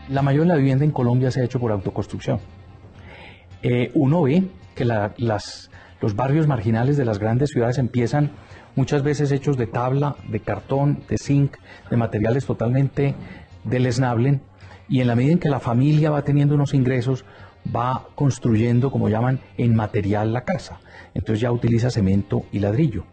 La mayoría de la vivienda en Colombia se ha hecho por autoconstrucción. Uno ve que los barrios marginales de las grandes ciudades empiezan muchas veces hechos de tabla, de cartón, de zinc, de materiales totalmente deleznables, y en la medida en que la familia va teniendo unos ingresos, va construyendo, como llaman, en material la casa. Entonces ya utiliza cemento y ladrillo.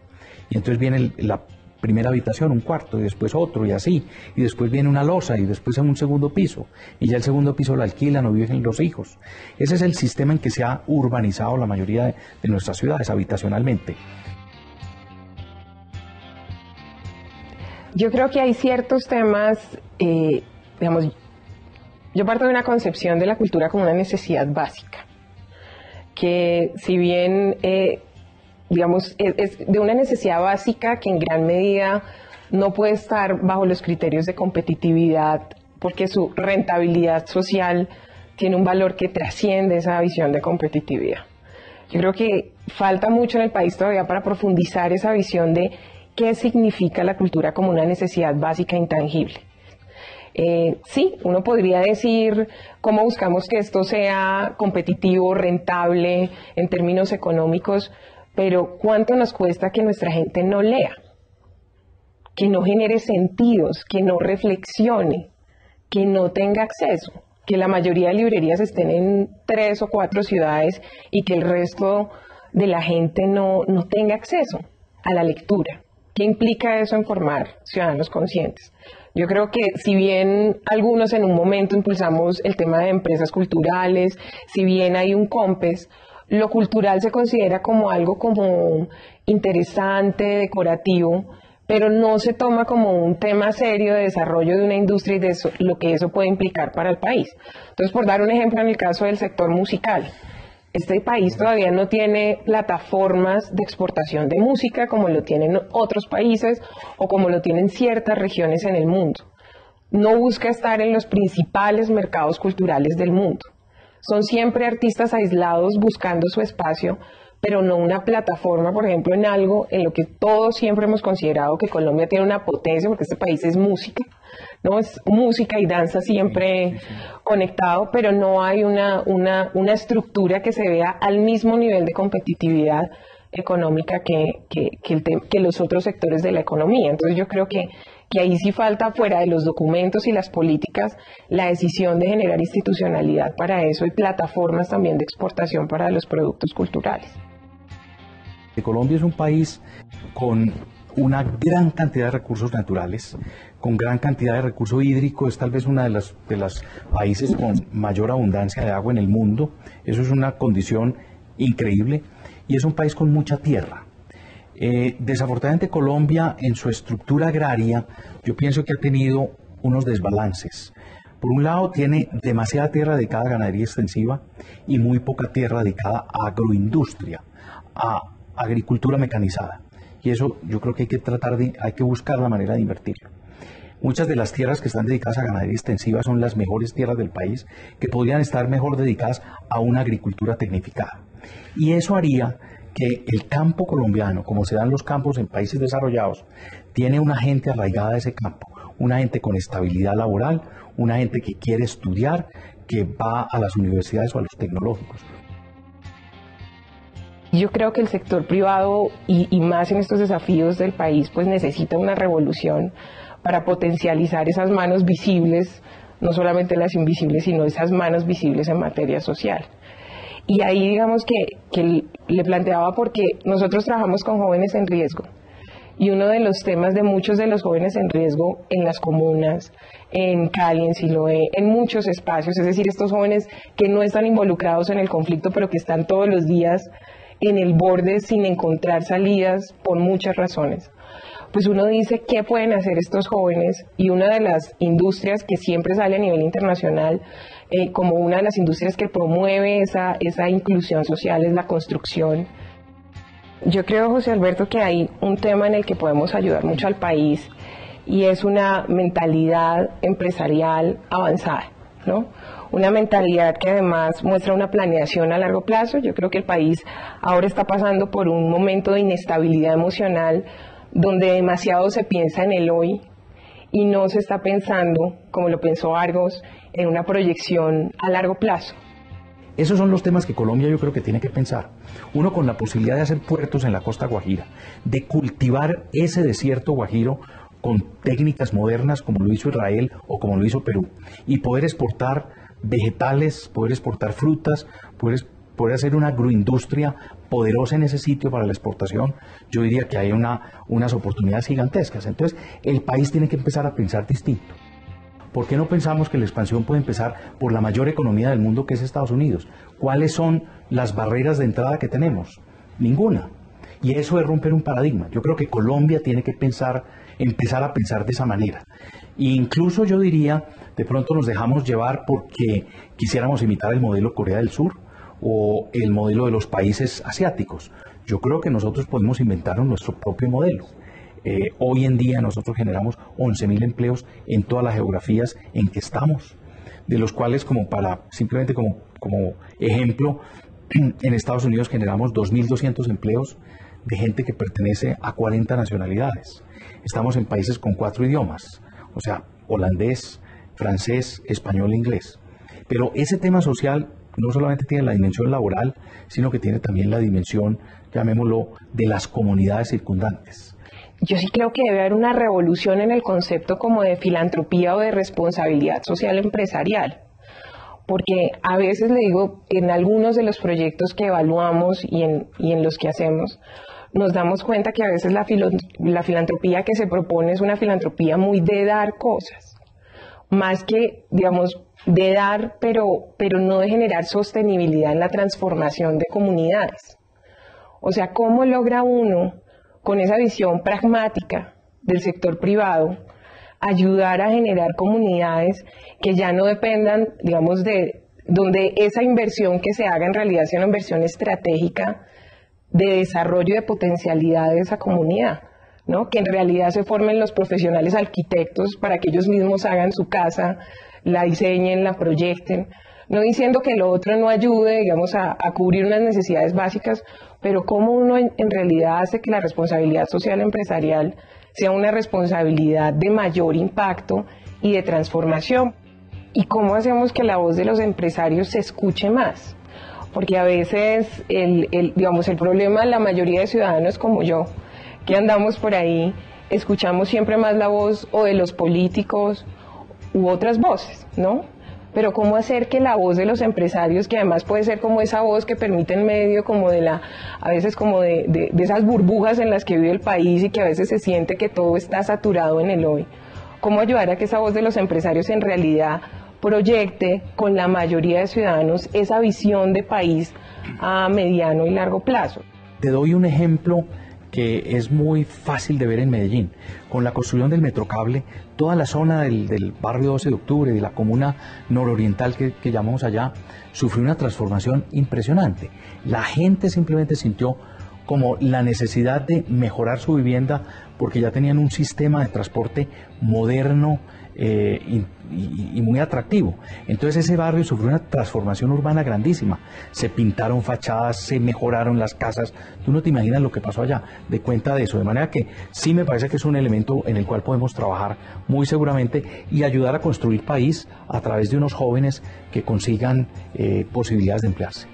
Y entonces viene la primera habitación, un cuarto, y después otro, y así. Y después viene una losa, y después en un segundo piso. Y ya el segundo piso lo alquilan o viven los hijos. Ese es el sistema en que se ha urbanizado la mayoría de nuestras ciudades habitacionalmente. Yo creo que hay ciertos temas, digamos, yo parto de una concepción de la cultura como una necesidad básica, que si bien, digamos, es de una necesidad básica que en gran medida no puede estar bajo los criterios de competitividad, porque su rentabilidad social tiene un valor que trasciende esa visión de competitividad. Yo creo que falta mucho en el país todavía para profundizar esa visión de qué significa la cultura como una necesidad básica e intangible. Sí, uno podría decir cómo buscamos que esto sea competitivo, rentable en términos económicos, pero ¿cuánto nos cuesta que nuestra gente no lea? Que no genere sentidos, que no reflexione, que no tenga acceso, que la mayoría de librerías estén en 3 o 4 ciudades y que el resto de la gente no tenga acceso a la lectura. ¿Qué implica eso en formar ciudadanos conscientes? Yo creo que si bien algunos en un momento impulsamos el tema de empresas culturales, si bien hay un COMPES, lo cultural se considera como algo como interesante, decorativo, pero no se toma como un tema serio de desarrollo de una industria y de eso, lo que eso puede implicar para el país. Entonces, por dar un ejemplo en el caso del sector musical, este país todavía no tiene plataformas de exportación de música como lo tienen otros países o como lo tienen ciertas regiones en el mundo. No busca estar en los principales mercados culturales del mundo. Son siempre artistas aislados buscando su espacio, pero no una plataforma, por ejemplo, en algo en lo que todos siempre hemos considerado que Colombia tiene una potencia, porque este país es música, ¿no? Es música y danza siempre conectado, pero no hay una estructura que se vea al mismo nivel de competitividad económica que los otros sectores de la economía. Entonces yo creo que ahí sí falta, fuera de los documentos y las políticas, la decisión de generar institucionalidad para eso y plataformas también de exportación para los productos culturales. Colombia es un país con una gran cantidad de recursos naturales, con gran cantidad de recurso hídrico, es tal vez una de los países con mayor abundancia de agua en el mundo. Eso es una condición increíble, y es un país con mucha tierra. Desafortunadamente Colombia, en su estructura agraria, yo pienso que ha tenido unos desbalances. Por un lado, tiene demasiada tierra dedicada a ganadería extensiva y muy poca tierra dedicada a agroindustria, a agricultura mecanizada. Y eso yo creo que hay que buscar la manera de invertirlo. Muchas de las tierras que están dedicadas a ganadería extensiva son las mejores tierras del país, que podrían estar mejor dedicadas a una agricultura tecnificada. Y eso haría que el campo colombiano, como se dan los campos en países desarrollados, tiene una gente arraigada a ese campo, una gente con estabilidad laboral, una gente que quiere estudiar, que va a las universidades o a los tecnológicos. Yo creo que el sector privado y más en estos desafíos del país pues necesita una revolución para potencializar esas manos visibles, no solamente las invisibles, sino esas manos visibles en materia social. Y ahí digamos que le planteaba, porque nosotros trabajamos con jóvenes en riesgo, y uno de los temas de muchos de los jóvenes en riesgo en las comunas, en Cali, en Siloé, en muchos espacios, es decir, estos jóvenes que no están involucrados en el conflicto, pero que están todos los días en el borde sin encontrar salidas por muchas razones. Pues uno dice, ¿qué pueden hacer estos jóvenes? Y una de las industrias que siempre sale a nivel internacional como una de las industrias que promueve esa inclusión social es la construcción. Yo creo, José Alberto, que hay un tema en el que podemos ayudar mucho al país, y es una mentalidad empresarial avanzada, ¿no? Una mentalidad que además muestra una planeación a largo plazo. Yo creo que el país ahora está pasando por un momento de inestabilidad emocional donde demasiado se piensa en el hoy y no se está pensando, como lo pensó Argos, en una proyección a largo plazo. Esos son los temas que Colombia yo creo que tiene que pensar. Uno, con la posibilidad de hacer puertos en la costa guajira, de cultivar ese desierto guajiro con técnicas modernas como lo hizo Israel o como lo hizo Perú, y poder exportar vegetales, poder exportar frutas, poder hacer una agroindustria poderosa en ese sitio para la exportación. Yo diría que hay unas oportunidades gigantescas. Entonces, el país tiene que empezar a pensar distinto. ¿Por qué no pensamos que la expansión puede empezar por la mayor economía del mundo, que es Estados Unidos? ¿Cuáles son las barreras de entrada que tenemos? Ninguna. Y eso es romper un paradigma. Yo creo que Colombia tiene que empezar a pensar de esa manera. E incluso yo diría, de pronto nos dejamos llevar porque quisiéramos imitar el modelo Corea del Sur o el modelo de los países asiáticos. Yo creo que nosotros podemos inventarnos nuestro propio modelo. Hoy en día nosotros generamos 11.000 empleos en todas las geografías en que estamos, de los cuales, simplemente como ejemplo, en Estados Unidos generamos 2.200 empleos de gente que pertenece a 40 nacionalidades. Estamos en países con 4 idiomas, o sea, holandés, francés, español e inglés. Pero ese tema social no solamente tiene la dimensión laboral, sino que tiene también la dimensión, llamémoslo, de las comunidades circundantes. Yo sí creo que debe haber una revolución en el concepto como de filantropía o de responsabilidad social empresarial, porque a veces le digo, en algunos de los proyectos que evaluamos y en los que hacemos, nos damos cuenta que a veces la filantropía que se propone es una filantropía muy de dar cosas, más que, digamos, de dar, pero no de generar sostenibilidad en la transformación de comunidades. O sea, ¿cómo logra uno, con esa visión pragmática del sector privado, ayudar a generar comunidades que ya no dependan, digamos, de donde esa inversión que se haga en realidad sea una inversión estratégica de desarrollo de potencialidad de esa comunidad, ¿no? Que en realidad se formen los profesionales arquitectos para que ellos mismos hagan su casa, la diseñen, la proyecten, no diciendo que lo otro no ayude, digamos, a cubrir unas necesidades básicas, pero cómo uno en realidad hace que la responsabilidad social empresarial sea una responsabilidad de mayor impacto y de transformación. Y cómo hacemos que la voz de los empresarios se escuche más. Porque a veces digamos, el problema de la mayoría de ciudadanos como yo, que andamos por ahí, escuchamos siempre más la voz o de los políticos u otras voces, ¿no? Pero cómo hacer que la voz de los empresarios, que además puede ser como esa voz que permite en medio como a veces como de esas burbujas en las que vive el país y que a veces se siente que todo está saturado en el hoy, cómo ayudar a que esa voz de los empresarios en realidad proyecte con la mayoría de ciudadanos esa visión de país a mediano y largo plazo. Te doy un ejemplo que es muy fácil de ver en Medellín. Con la construcción del Metrocable, toda la zona del barrio 12 de octubre, de la comuna nororiental que llamamos allá, sufrió una transformación impresionante. La gente simplemente sintió como la necesidad de mejorar su vivienda porque ya tenían un sistema de transporte moderno y muy atractivo. Entonces ese barrio sufrió una transformación urbana grandísima. Se pintaron fachadas, se mejoraron las casas. Tú no te imaginas lo que pasó allá de cuenta de eso. De manera que sí me parece que es un elemento en el cual podemos trabajar muy seguramente y ayudar a construir país a través de unos jóvenes que consigan posibilidades de emplearse.